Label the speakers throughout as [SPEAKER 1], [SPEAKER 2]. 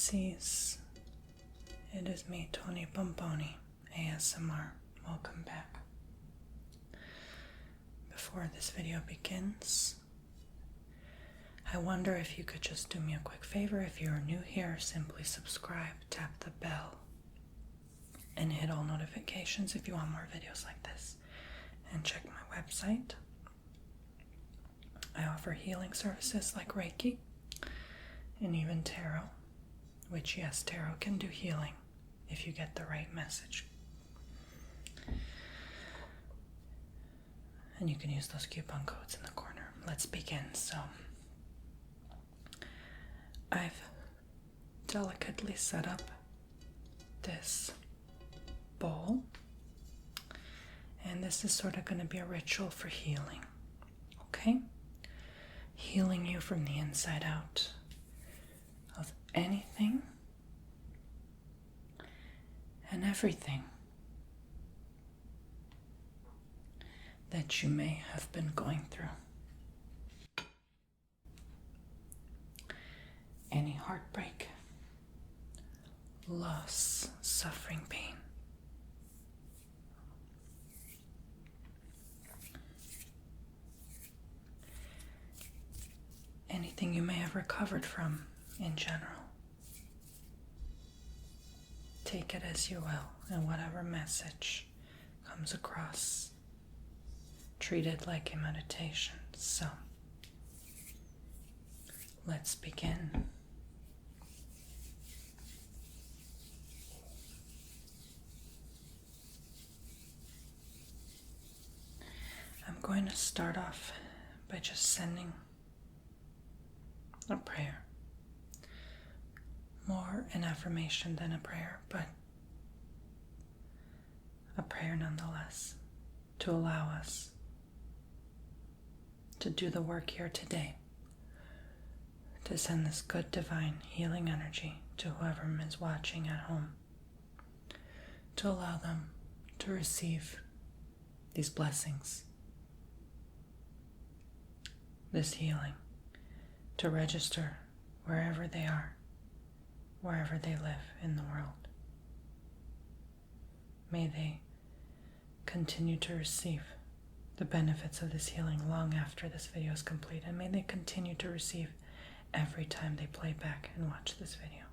[SPEAKER 1] Pisces. It is me, Tony Bomboni, ASMR. Welcome back. Before this video begins, I wonder if you could just do me a quick favor. If you're new here, simply subscribe, tap the bell, and hit all notifications if you want more videos like this. And check my website. I offer healing services like Reiki and even tarot, which, yes, tarot can do healing if you get the right message. And you can use those coupon codes in the corner. Let's begin. So, I've delicately set up this bowl, and this is sort of going to be a ritual for healing, okay? Healing you from the inside out of anything and everything that you may have been going through. Any heartbreak, loss, suffering, pain. Anything you may have recovered from in general. Take it as you will, and whatever message comes across, treat it like a meditation. So, let's begin. I'm going to start off by just sending a prayer. More an affirmation than a prayer, but a prayer nonetheless, to allow us to do the work here today, to send this good divine healing energy to whoever is watching at home, to allow them to receive these blessings, this healing, to register wherever they are, wherever they live in the world. May they continue to receive the benefits of this healing long after this video is complete, and may they continue to receive every time they play back and watch this video.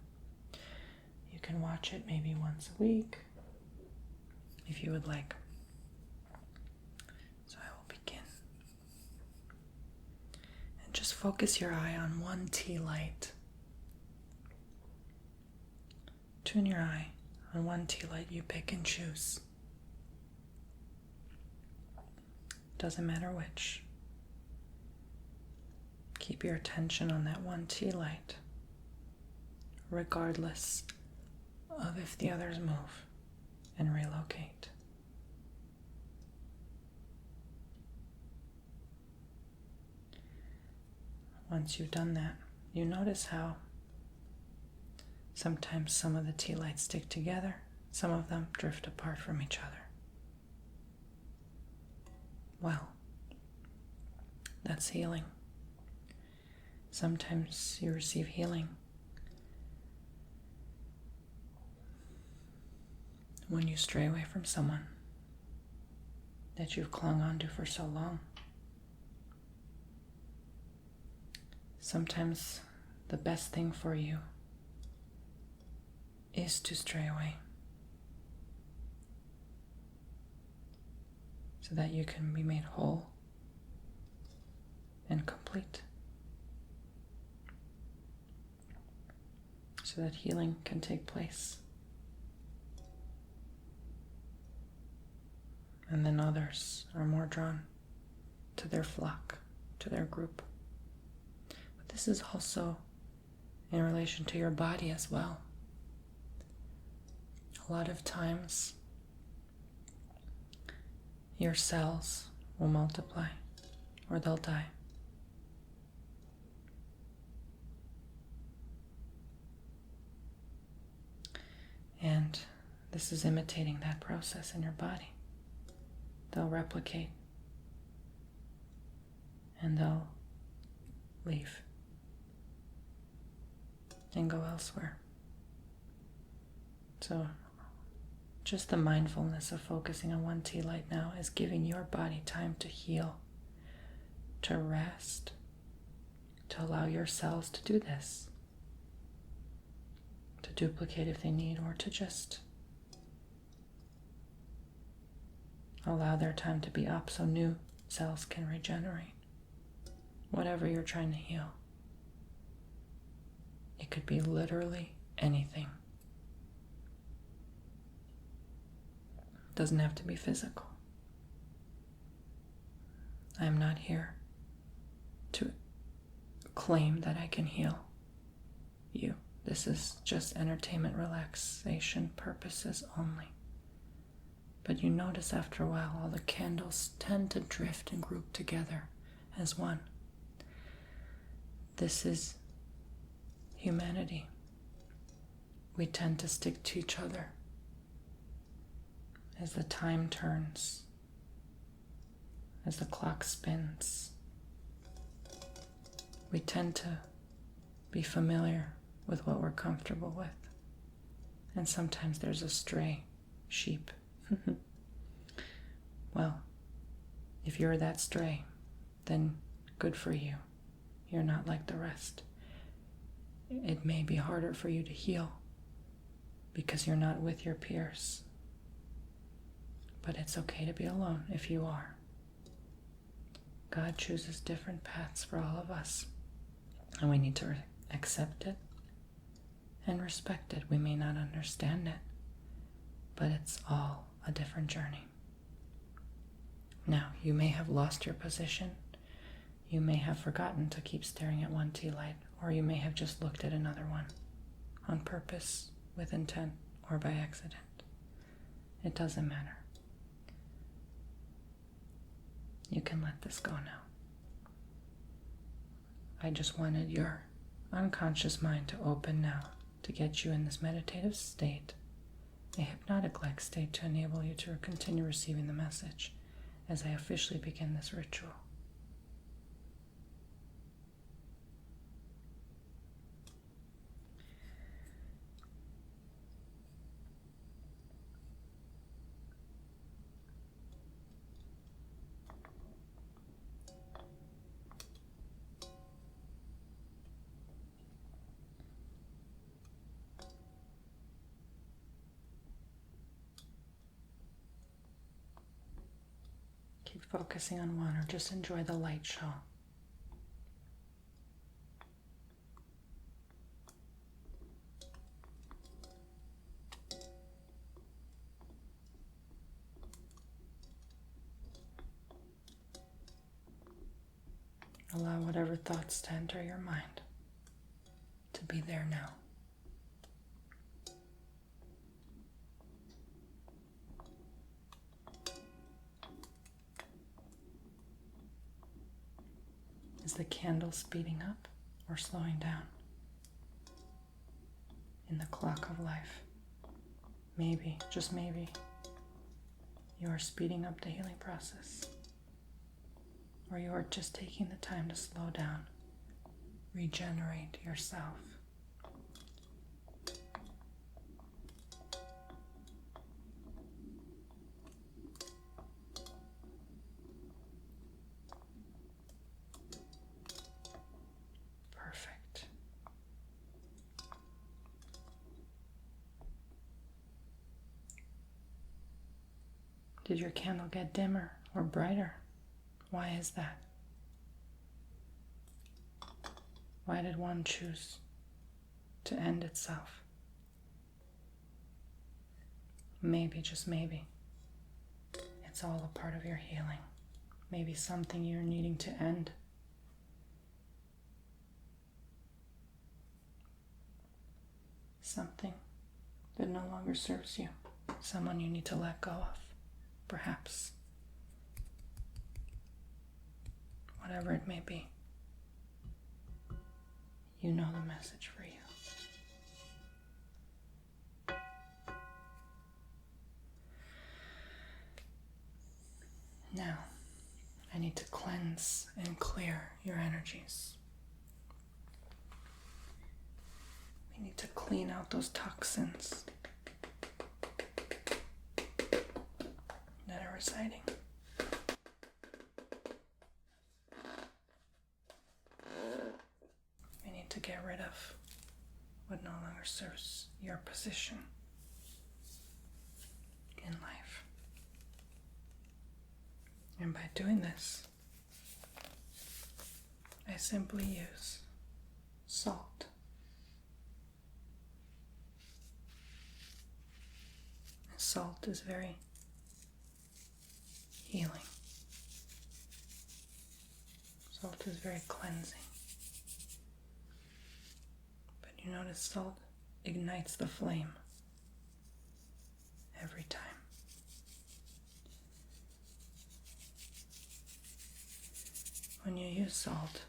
[SPEAKER 1] You can watch it maybe once a week if you would like. So I will begin. And just focus your eye on one tea light. Tune your eye on one tea light you pick and choose. Doesn't matter which. Keep your attention on that one tea light, regardless of if the others move and relocate. Once you've done that, you notice how sometimes some of the tea lights stick together, some of them drift apart from each other. Well, that's healing. Sometimes you receive healing when you stray away from someone that you've clung on to for so long. Sometimes the best thing for you is to stray away so that you can be made whole and complete, so that healing can take place. And then others are more drawn to their flock, to their group. But this is also in relation to your body as well. A lot of times, your cells will multiply or they'll die. And this is imitating that process in your body. They'll replicate and they'll leave and go elsewhere. So just the mindfulness of focusing on one tea light now is giving your body time to heal, to rest, to allow your cells to do this, to duplicate if they need, or to just allow their time to be up so new cells can regenerate. Whatever you're trying to heal. It could be literally anything. It doesn't have to be physical. I'm not here to claim that I can heal you. This is just entertainment, relaxation purposes only. But you notice after a while all the candles tend to drift and group together as one. This is humanity. We tend to stick to each other as the time turns, as the clock spins. We tend to be familiar with what we're comfortable with. And sometimes there's a stray sheep. Well, if you're that stray, then good for you. You're not like the rest. It may be harder for you to heal because you're not with your peers. But it's okay to be alone if you are. God chooses different paths for all of us, and we need to accept it and respect it. We may not understand it, but it's all a different journey. Now, you may have lost your position. You may have forgotten to keep staring at one tea light, or you may have just looked at another one on purpose, with intent, or by accident. It doesn't matter. You can let this go now. I just wanted your unconscious mind to open now to get you in this meditative state, a hypnotic-like state to enable you to continue receiving the message as I officially begin this ritual. Keep focusing on one, or just enjoy the light show. Allow whatever thoughts to enter your mind to be there now. Is the candle speeding up or slowing down in the clock of life? Maybe, just maybe, you are speeding up the healing process. Or you are just taking the time to slow down, regenerate yourself. Perfect. Did your candle get dimmer or brighter? Why is that? Why did one choose to end itself? Maybe, just maybe, it's all a part of your healing. Maybe something you're needing to end. Something that no longer serves you. Someone you need to let go of, perhaps. Whatever it may be, you know the message for you. Now, I need to cleanse and clear your energies. We need to clean out those toxins residing. We need to get rid of what no longer serves your position in life. And by doing this, I simply use salt. Salt is very healing. Salt is very cleansing. But you notice salt ignites the flame every time. When you use salt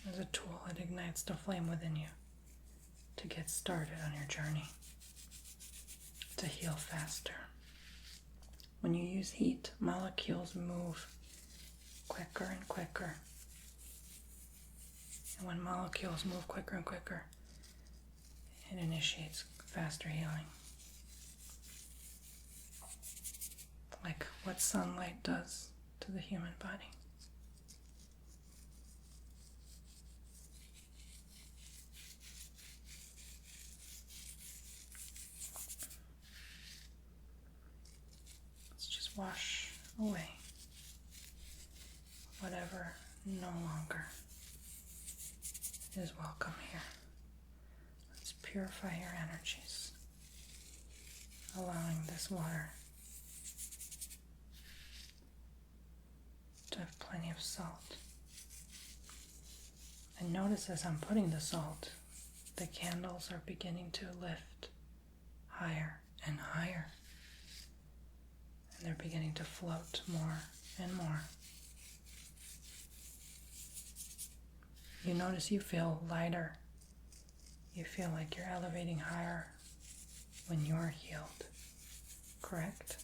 [SPEAKER 1] as a tool, it ignites the flame within you to get started on your journey, to heal faster. When you use heat, molecules move quicker and quicker. And when molecules move quicker and quicker, it initiates faster healing. Like what sunlight does to the human body. Let's just wash away whatever no longer is welcome here. Let's purify your energies, allowing this water to have plenty of salt. And notice as I'm putting the salt, the candles are beginning to lift higher and higher. And they're beginning to float more and more. You notice you feel lighter. You feel like you're elevating higher when you're healed, correct?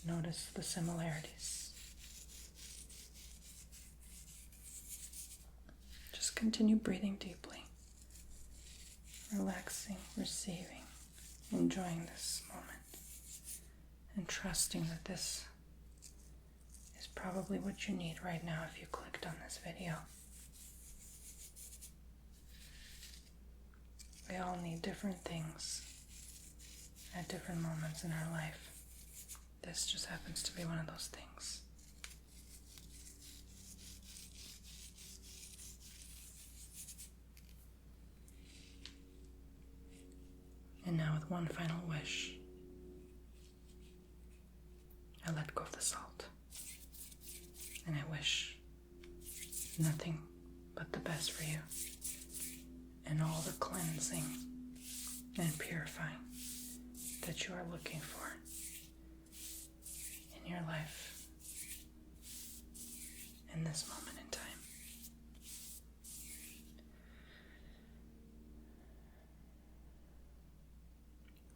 [SPEAKER 1] Notice the similarities. Just continue breathing deeply, relaxing, receiving, enjoying this moment, and trusting that this is probably what you need right now if you clicked on this video. We all need different things at different moments in our life. This just happens to be one of those things. And now with one final wish, I let go of the salt. And I wish nothing but the best for you and all the cleansing and purifying that you are looking for in your life in this moment in time.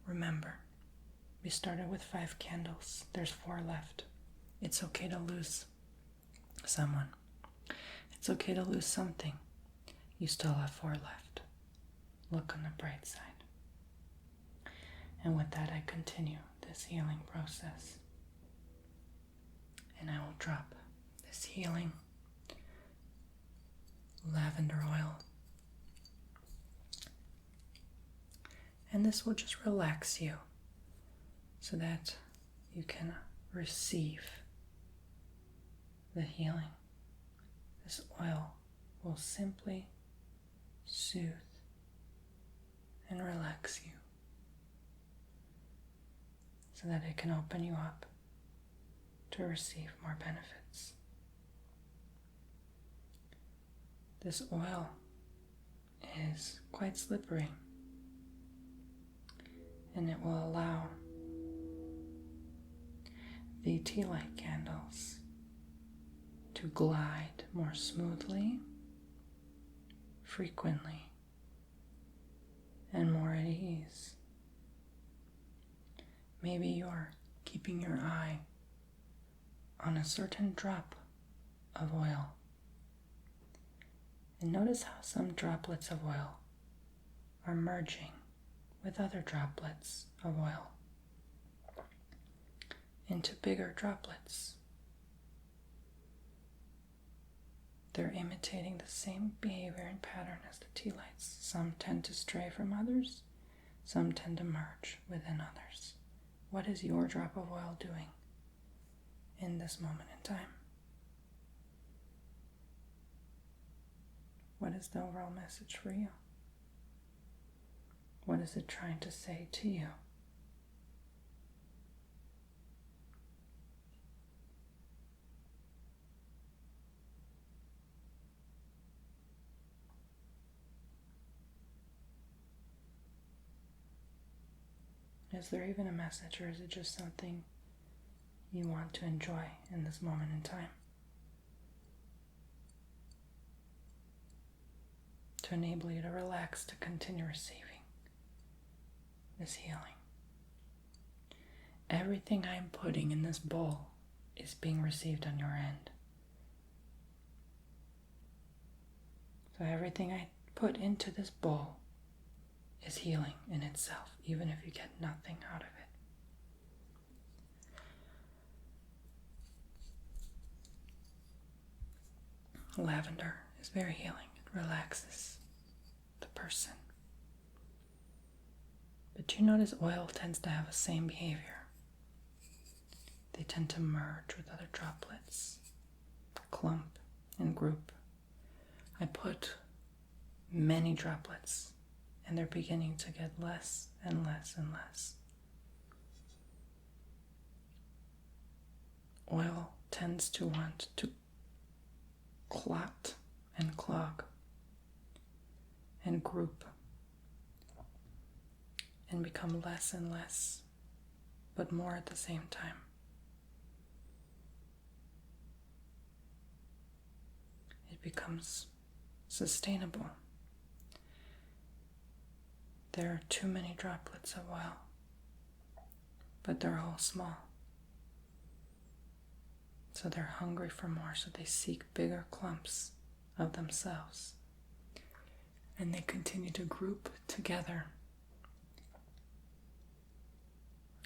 [SPEAKER 1] Remember, we started with 5 candles. There's 4 left. It's okay to lose someone. It's okay to lose something. You still have 4 left. Look on the bright side. And with that, I continue this healing process. And I will drop this healing lavender oil. And this will just relax you so that you can receive the healing. This oil will simply soothe and relax you so that it can open you up to receive more benefits. This oil is quite slippery, and it will allow the tea light candles to glide more smoothly, frequently, and more at ease. Maybe you're keeping your eye on a certain drop of oil. And notice how some droplets of oil are merging with other droplets of oil. into bigger droplets. They're imitating the same behavior and pattern as the tea lights. Some tend to stray from others, some tend to merge within others. What is your drop of oil doing in this moment in time? What is the overall message for you? What is it trying to say to you? Is there even a message, or is it just something you want to enjoy in this moment in time? To enable you to relax, to continue receiving this healing. Everything I'm putting in this bowl is being received on your end. So everything I put into this bowl is healing in itself, even if you get nothing out of it. Lavender is very healing. It relaxes the person. But you notice oil tends to have the same behavior. They tend to merge with other droplets, clump and group. I put many droplets, and they're beginning to get less and less and less. Oil tends to want to clot and clog and group and become less and less, but more at the same time. It becomes sustainable. There are too many droplets of oil, but they're all small. So they're hungry for more, so they seek bigger clumps of themselves. And they continue to group together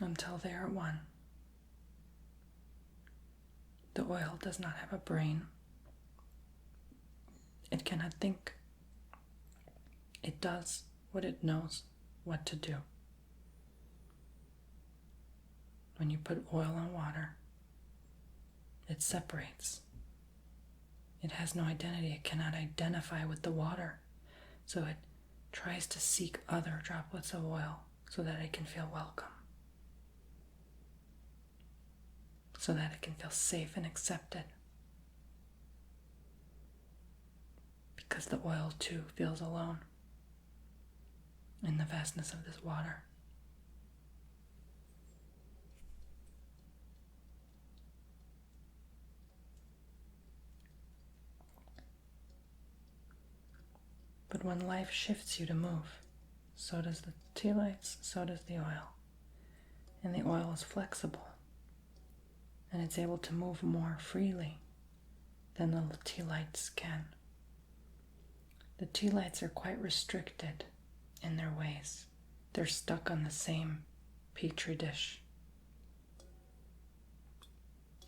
[SPEAKER 1] until they are one. The oil does not have a brain. It cannot think. It does what it knows what to do. When you put oil on water, it separates. It has no identity. It cannot identify with the water. So it tries to seek other droplets of oil so that it can feel welcome, so that it can feel safe and accepted. Because the oil too feels alone in the vastness of this water. But when life shifts you to move, so does the tea lights, so does the oil. And the oil is flexible, and it's able to move more freely than the tea lights can. The tea lights are quite restricted in their ways. They're stuck on the same petri dish.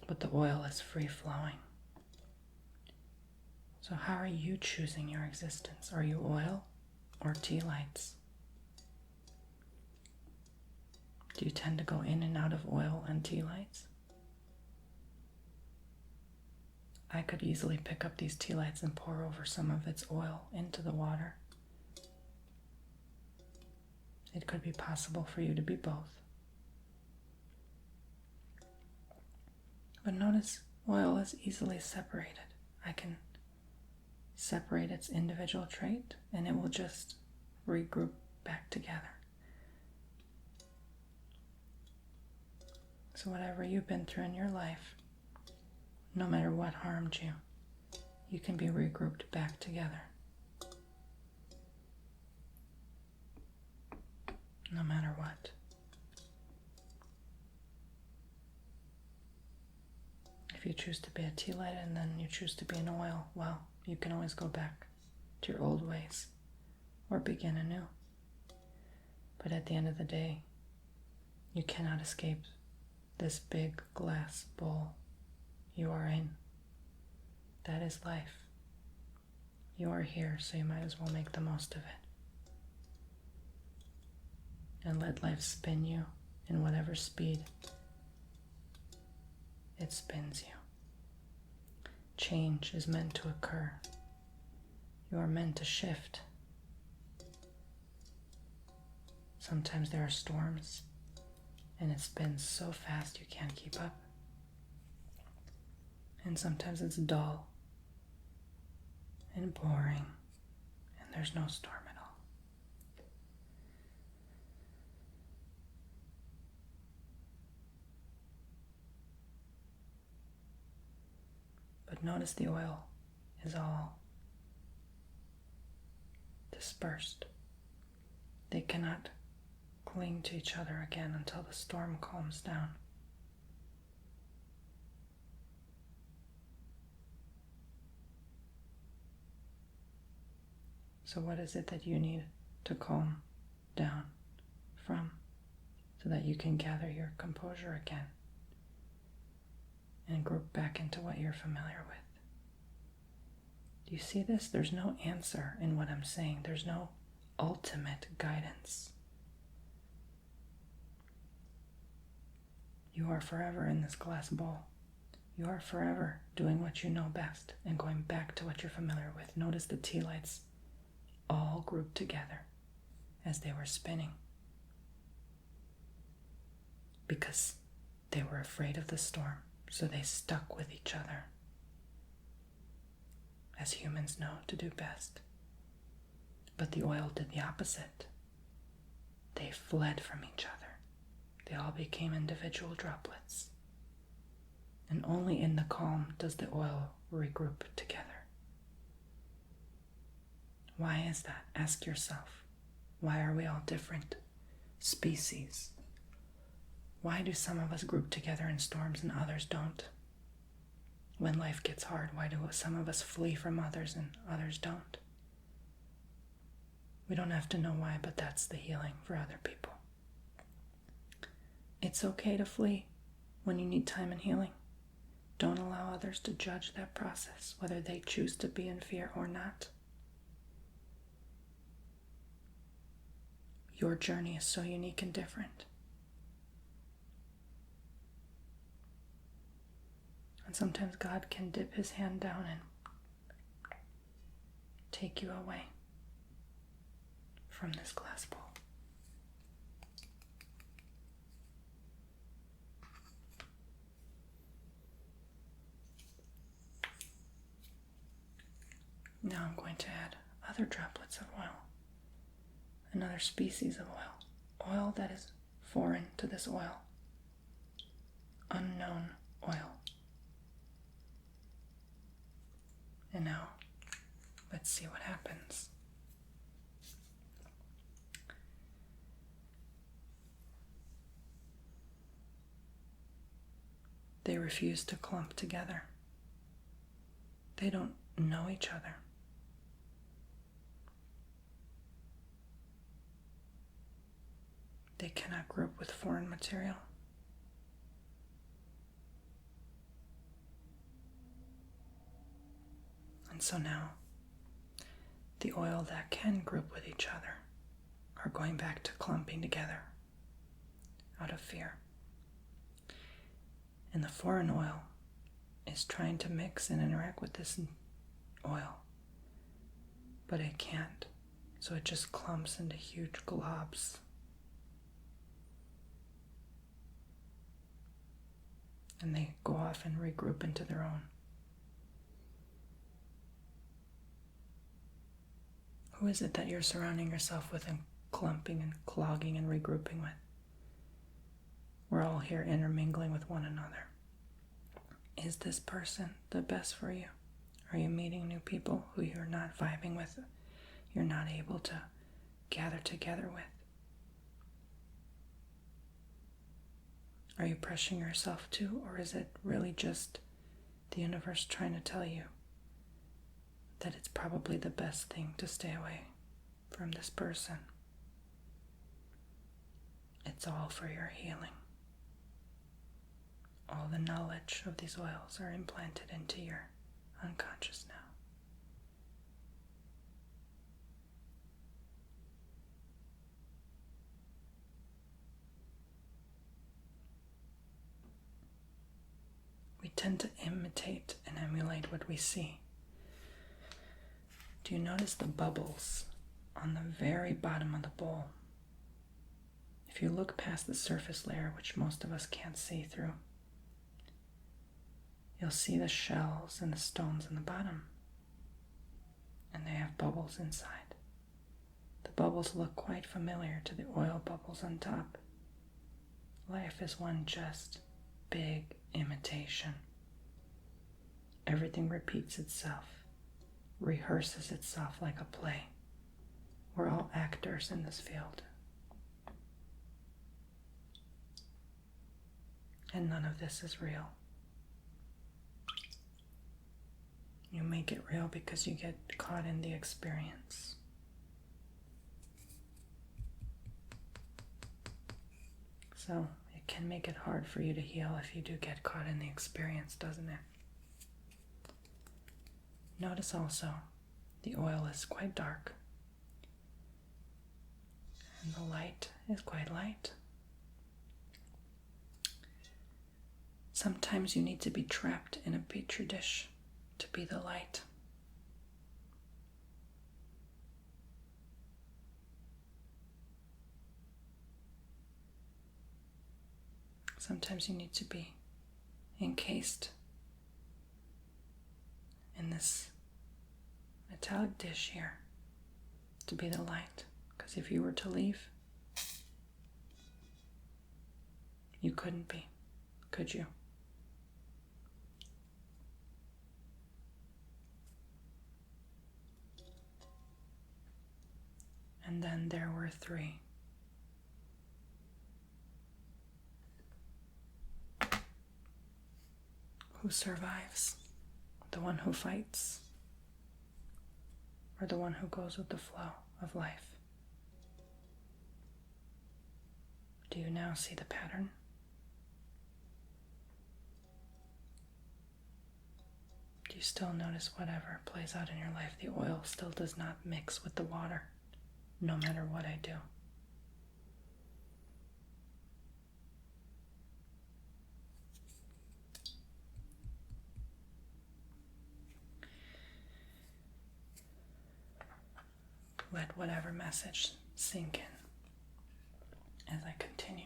[SPEAKER 1] But the oil is free-flowing. So how are you choosing your existence? Are you oil or tea lights? Do you tend to go in and out of oil and tea lights? I could easily pick up these tea lights and pour over some of its oil into the water. It could be possible for you to be both. But notice oil is easily separated. I can separate its individual trait and it will just regroup back together. So whatever you've been through in your life, no matter what harmed you, you can be regrouped back together. No matter what. If you choose to be a tea light and then you choose to be an oil, well, you can always go back to your old ways or begin anew. But at the end of the day, you cannot escape this big glass bowl you are in. That is life. You are here, so you might as well make the most of it. And let life spin you in whatever speed it spins you. Change is meant to occur. You are meant to shift. Sometimes there are storms, and it spins so fast you can't keep up. And sometimes it's dull and boring, and there's no storm at all. But notice the oil is all dispersed. They cannot cling to each other again until the storm calms down. So what is it that you need to calm down from so that you can gather your composure again and group back into what you're familiar with? Do you see this? There's no answer in what I'm saying. There's no ultimate guidance. You are forever in this glass bowl. You are forever doing what you know best and going back to what you're familiar with. Notice the tea lights all grouped together as they were spinning because they were afraid of the storm, so they stuck with each other, as humans know to do best. But the oil did the opposite. They fled from each other. They all became individual droplets. And only in the calm does the oil regroup together. Why is that? Ask yourself. Why are we all different species? Why do some of us group together in storms and others don't? When life gets hard, why do some of us flee from others and others don't? We don't have to know why, but that's the healing for other people. It's okay to flee when you need time and healing. Don't allow others to judge that process, whether they choose to be in fear or not. Your journey is so unique and different. And sometimes God can dip his hand down and take you away from this glass bowl. Now I'm going to add other droplets of oil, another species of oil that is foreign to this oil, unknown oil. And now, let's see what happens. They refuse to clump together. They don't know each other. They cannot group with foreign material. And so now, the oil that can group with each other are going back to clumping together out of fear. And the foreign oil is trying to mix and interact with this oil, but it can't. So it just clumps into huge globs. And they go off and regroup into their own. Who is it that you're surrounding yourself with and clumping and clogging and regrouping with? We're all here intermingling with one another. Is this person the best for you? Are you meeting new people who you're not vibing with, you're not able to gather together with? Are you pressuring yourself to, or is it really just the universe trying to tell you that it's probably the best thing to stay away from this person? It's all for your healing. all the knowledge of these oils are implanted into your unconscious now. We tend to imitate and emulate what we see. Do you notice the bubbles on the very bottom of the bowl? If you look past the surface layer, which most of us can't see through, you'll see the shells and the stones in the bottom, and they have bubbles inside. The bubbles look quite familiar to the oil bubbles on top. Life is one just big imitation. Everything repeats itself, rehearses itself like a play. We're all actors in this field. And none of this is real. You make it real because you get caught in the experience. So it can make it hard for you to heal if you do get caught in the experience, doesn't it? Notice also the oil is quite dark and the light is quite light. Sometimes you need to be trapped in a petri dish to be the light. Sometimes you need to be encased in this metallic dish here to be the light. Because if you were to leave, you couldn't be, could you? And then there were three. Who survives? The one who fights? Or the one who goes with the flow of life? Do you now see the pattern? Do you still notice whatever plays out in your life, the oil still does not mix with the water, no matter what I do? Let whatever message sink in as I continue.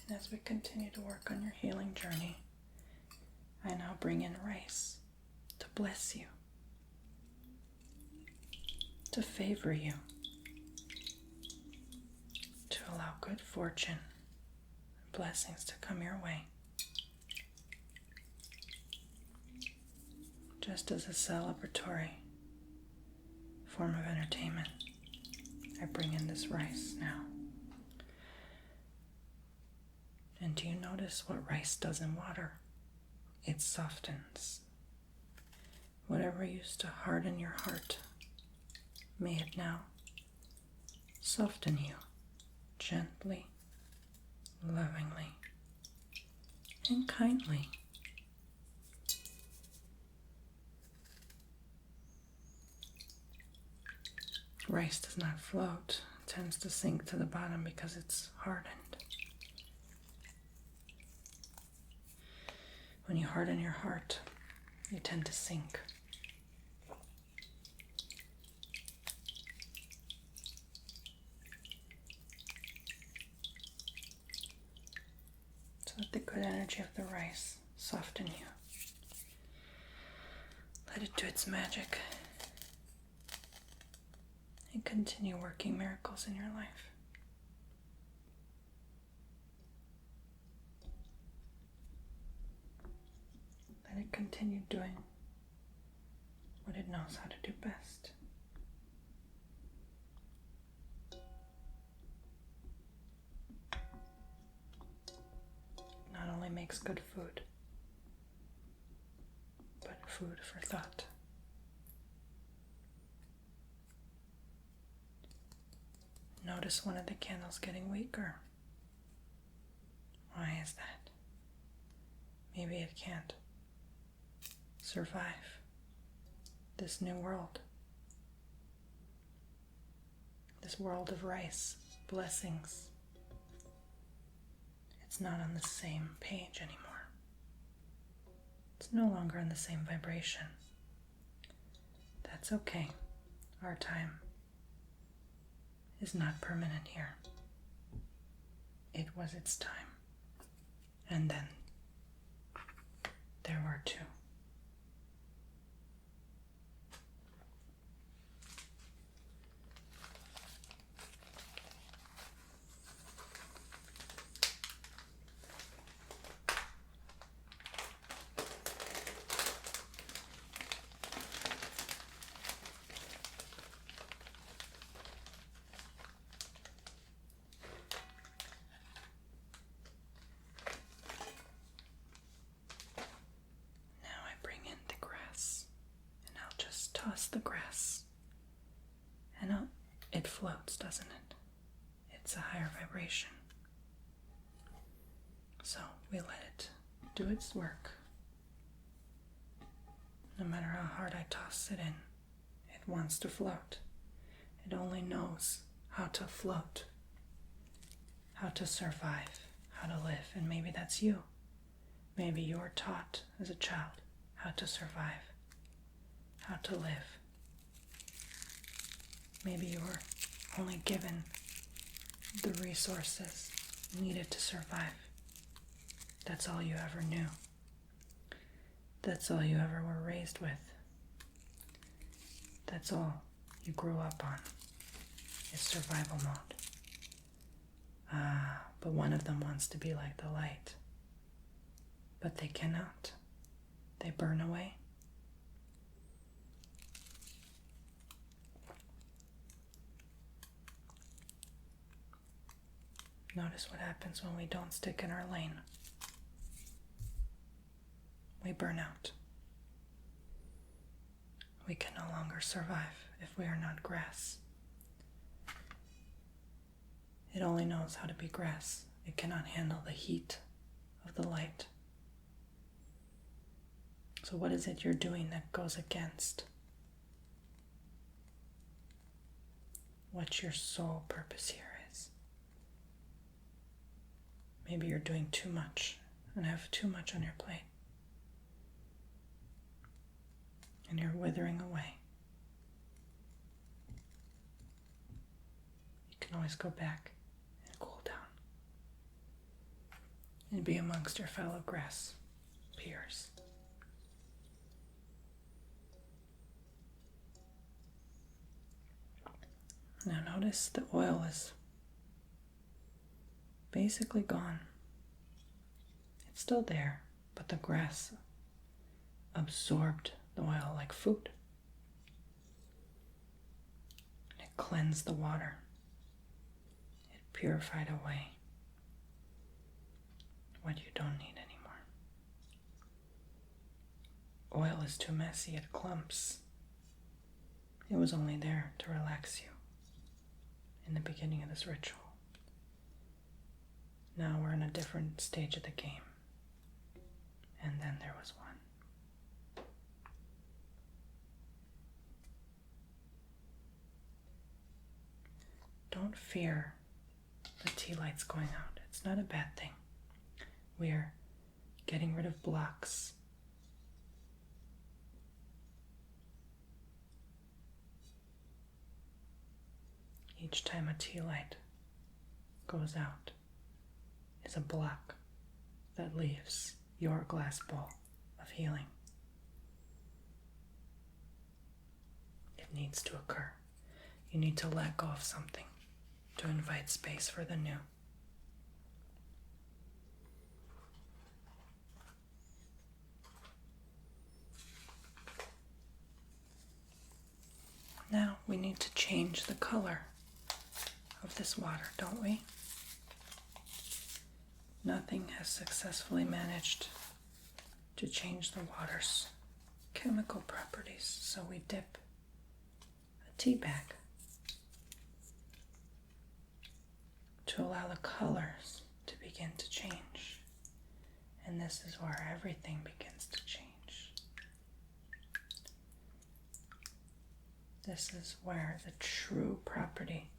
[SPEAKER 1] And as we continue to work on your healing journey, I now bring in rice to bless you, to favor you, to allow good fortune and blessings to come your way. Just as a celebratory form of entertainment, I bring in this rice now. And do you notice what rice does in water? It softens. Whatever used to harden your heart, may it now soften you gently, lovingly, and kindly. Rice does not float. It tends to sink to the bottom because it's hardened. When you harden your heart, you tend to sink. So let the good energy of the rice soften you. Let it do its magic. And continue working miracles in your life. Let it continue doing what it knows how to do best. It not only makes good food, food for thought. Notice one of the candles getting weaker. Why is that? Maybe it can't survive this new world. This world of rice, blessings. It's not on the same page anymore. It's no longer on the same vibration. That's okay. Our time is not permanent here. It was its time. And then there were two. Toss the grass, and it floats, doesn't it? It's a higher vibration. So we let it do its work. No matter how hard I toss it in, it wants to float. It only knows how to float, how to survive, how to live. And maybe that's you. Maybe you were taught as a child how to survive, how to live. Maybe you were only given the resources needed to survive. That's all you ever knew. That's all you ever were raised with. That's all you grew up on, is survival mode. But one of them wants to be like the light. But they cannot. They burn away. Notice what happens when we don't stick in our lane. We burn out. We can no longer survive if we are not grass. It only knows how to be grass. It cannot handle the heat of the light. So what is it you're doing that goes against what your sole purpose here is? Maybe you're doing too much and have too much on your plate. And you're withering away. You can always go back and cool down and be amongst your fellow grass peers. Now notice the oil is basically gone. It's still there, but the grass absorbed the oil like food. It cleansed the water. It purified away what you don't need anymore. Oil is too messy, it clumps. It was only there to relax you in the beginning of this ritual. Now we're in a different stage of the game. And then there was one. Don't fear the tea lights going out. It's not a bad thing. We're getting rid of blocks. Each time a tea light goes out is a block that leaves your glass bowl of healing. It needs to occur. You need to let go of something to invite space for the new. Now we need to change the color of this water, don't we? Nothing has successfully managed to change the waters chemical properties. So we dip a tea bag to allow the colors to begin to change. And this is where everything begins to change. This is where the true property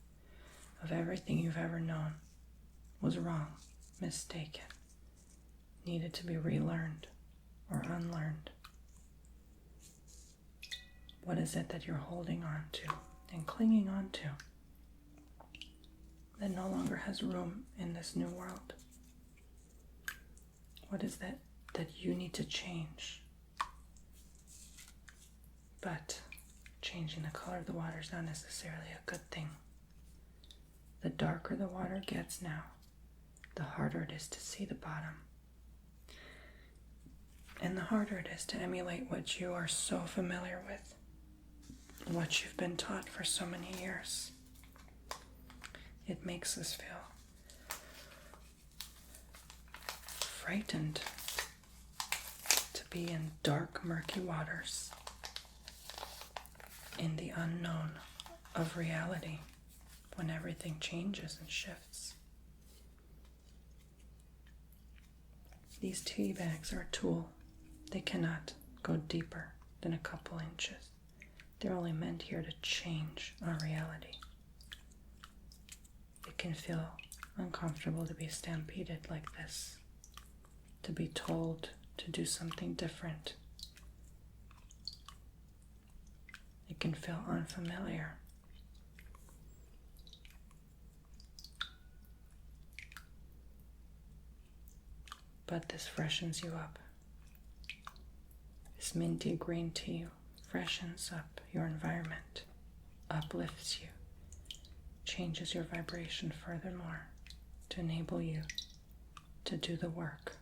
[SPEAKER 1] of everything you've ever known was wrong, mistaken, needed to be relearned or unlearned. What is it that you're holding on to and clinging on to that no longer has room in this new world? What is that you need to change? But changing the color of the water is not necessarily a good thing. The darker the water gets now, the harder it is to see the bottom. And the harder it is to emulate what you are so familiar with, what you've been taught for so many years. It makes us feel frightened to be in dark, murky waters, in the unknown of reality, when everything changes and shifts. These tea bags are a tool. They cannot go deeper than a couple inches. They're only meant here to change our reality. It can feel uncomfortable to be stampeded like this, to be told to do something different. It can feel unfamiliar. But this freshens you up. This minty green tea freshens up your environment, uplifts you, changes your vibration furthermore to enable you to do the work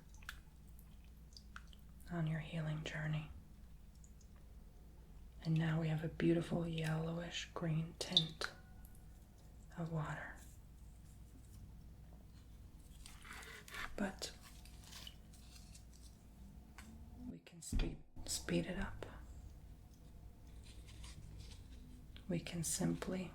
[SPEAKER 1] on your healing journey. And now we have a beautiful yellowish green tint of water. But we can speed it up. We can simply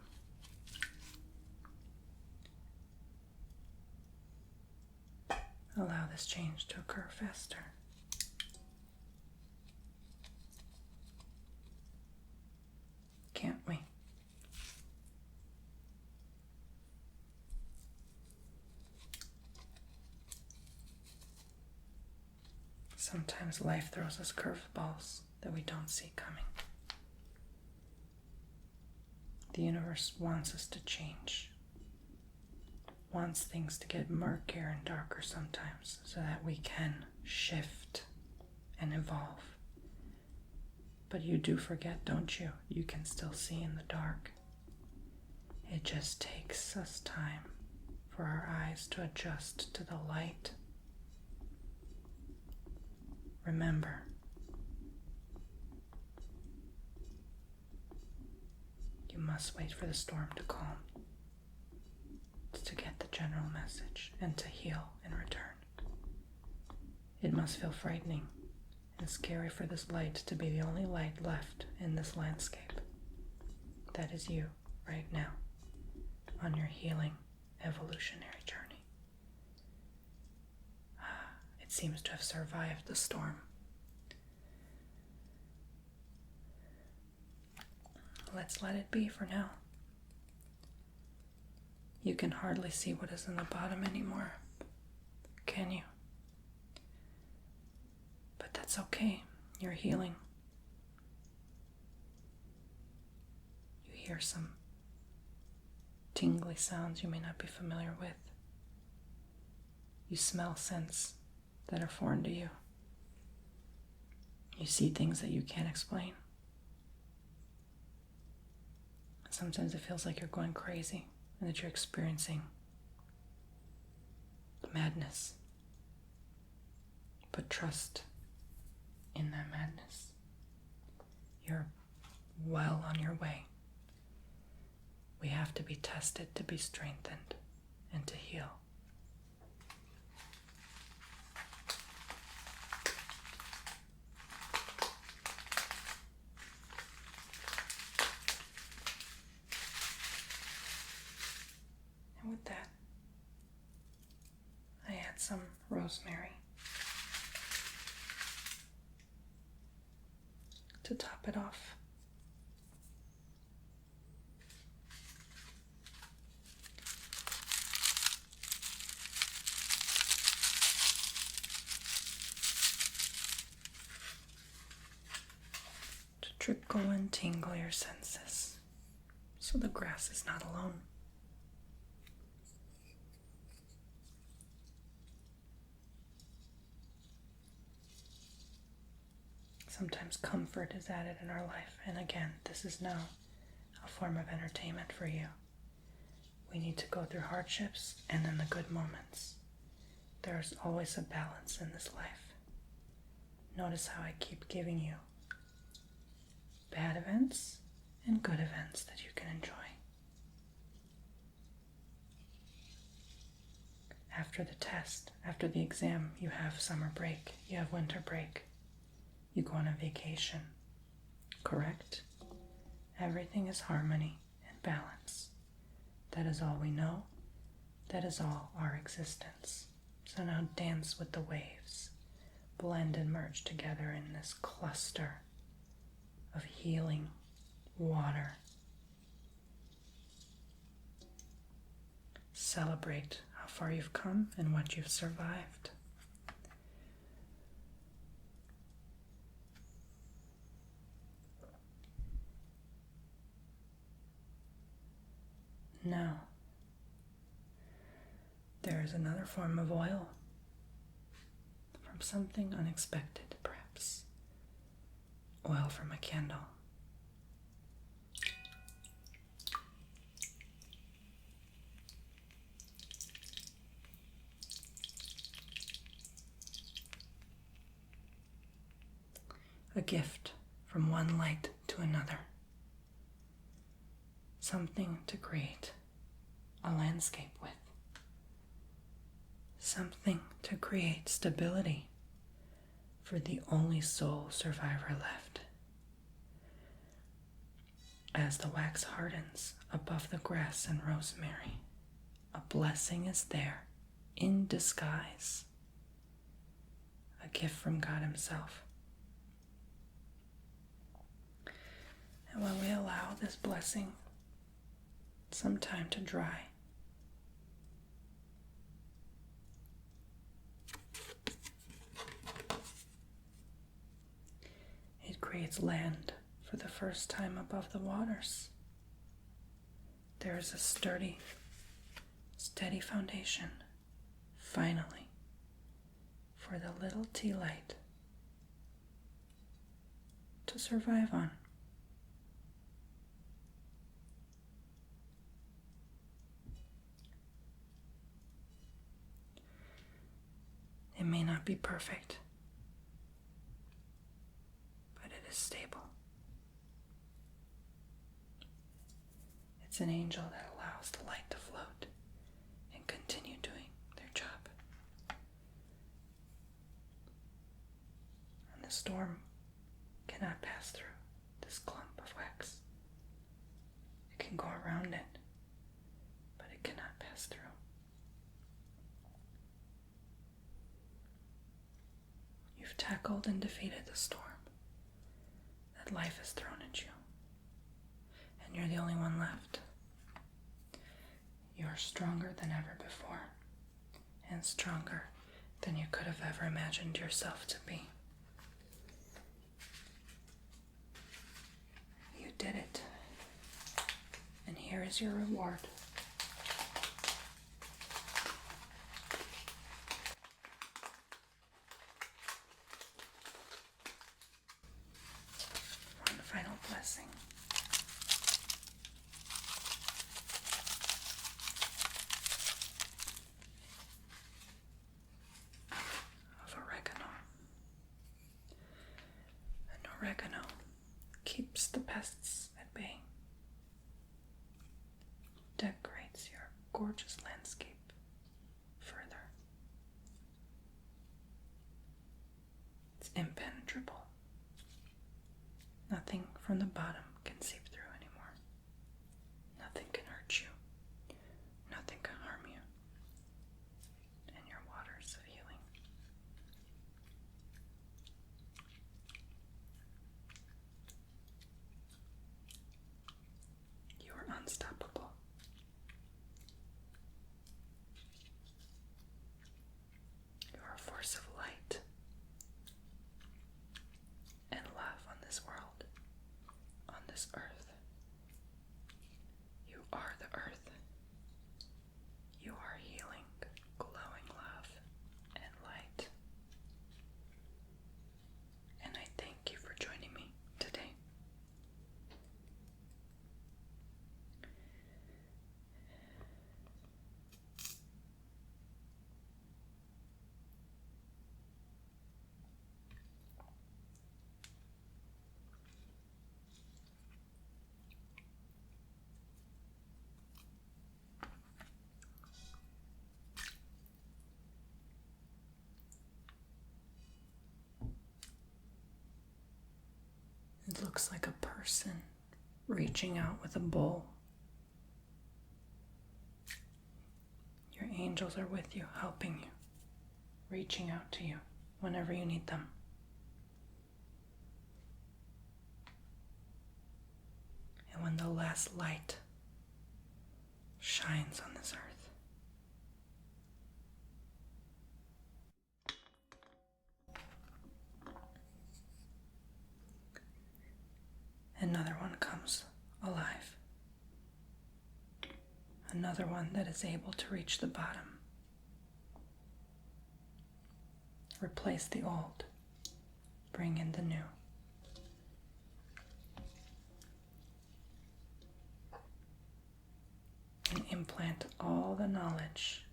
[SPEAKER 1] allow this change to occur faster. Can't we? Sometimes life throws us curveballs that we don't see coming. The universe wants us to change, wants things to get murkier and darker sometimes so that we can shift and evolve. But you do forget, don't you? You can still see in the dark. It just takes us time for our eyes to adjust to the light. Remember, you must wait for the storm to calm to get the general message and to heal in return. It must feel frightening and scary for this light to be the only light left in this landscape. That is you right now on your healing evolutionary journey. It seems to have survived the storm. Let's let it be for now. You can hardly see what is in the bottom anymore, can you? But that's okay. You're healing. You hear some tingly sounds you may not be familiar with. You smell scents that are foreign to you. You see things that you can't explain. Sometimes it feels like you're going crazy and that you're experiencing madness. But trust in that madness. You're well on your way. We have to be tested to be strengthened and to heal. some rosemary to top it off. To trickle and tingle your senses so the grass is not alone. Sometimes comfort is added in our life, and again, this is now a form of entertainment for you. We need to go through hardships and in the good moments. There's always a balance in this life. Notice how I keep giving you bad events and good events that you can enjoy. After the test, after the exam, you have summer break, you have winter break. You go on a vacation, correct? Everything is harmony and balance. That is all we know. That is all our existence. So now dance with the waves. Blend and merge together in this cluster of healing water. Celebrate how far you've come and what you've survived. Now, there is another form of oil from something unexpected, perhaps. Oil from a candle. A gift from one light to another. Something to create a landscape with. Something to create stability for the only sole survivor left. As the wax hardens above the grass and rosemary, a blessing is there in disguise. A gift from God Himself. And when we allow this blessing some time to dry, it creates land for the first time above the waters. There is a sturdy, steady foundation, finally, for the little tea light to survive on. It may not be perfect, but it is stable. It's an angel that allows the light to float and continue doing their job. And the storm cannot pass through this clump of wax. It can go around it, but it cannot pass through. You've tackled and defeated the storm that life has thrown at you, and you're the only one left. You're stronger than ever before, and stronger than you could have ever imagined yourself to be. You did it, and here is your reward. One final blessing. Oregano keeps the pests at bay, decorates your gorgeous landscape further. It's impenetrable. Nothing from the bottom can seep through anymore. Nothing can hurt you. Nothing can harm you. And your water is unstoppable. You are a force of light and love on this world, on this earth. You are the earth. You are healing, glowing love and light. And I thank you for joining me today. It looks like a person reaching out with a bowl. Your angels are with you, helping you, reaching out to you whenever you need them. And when the last light shines on this earth, another one comes alive. Another one that is able to reach the bottom. Replace the old. Bring in the new. And implant all the knowledge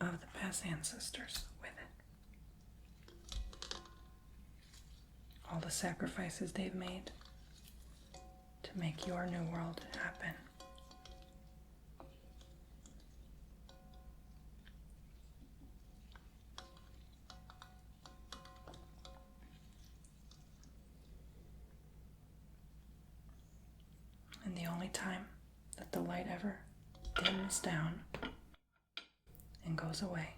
[SPEAKER 1] of the past ancestors with it. All the sacrifices they've made to make your new world happen. And the only time that the light ever dims down and goes away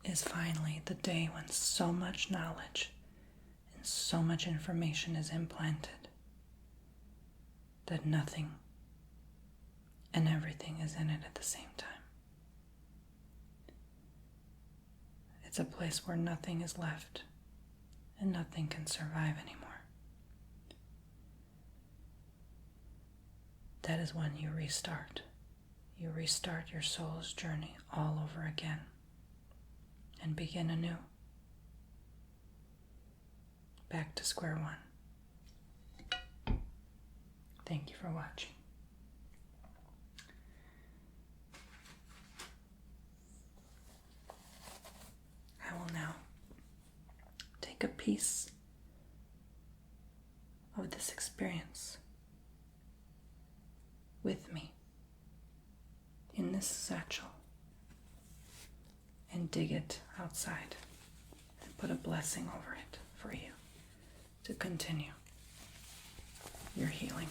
[SPEAKER 1] is finally the day when so much knowledge and so much information is implanted that nothing and everything is in it at the same time. It's a place where nothing is left and nothing can survive anymore. That is when you restart. You restart your soul's journey all over again and begin anew. Back to square one. Thank you for watching. I will now take a piece of this experience with me in this satchel and dig it outside put a blessing over it for you to continue your healing.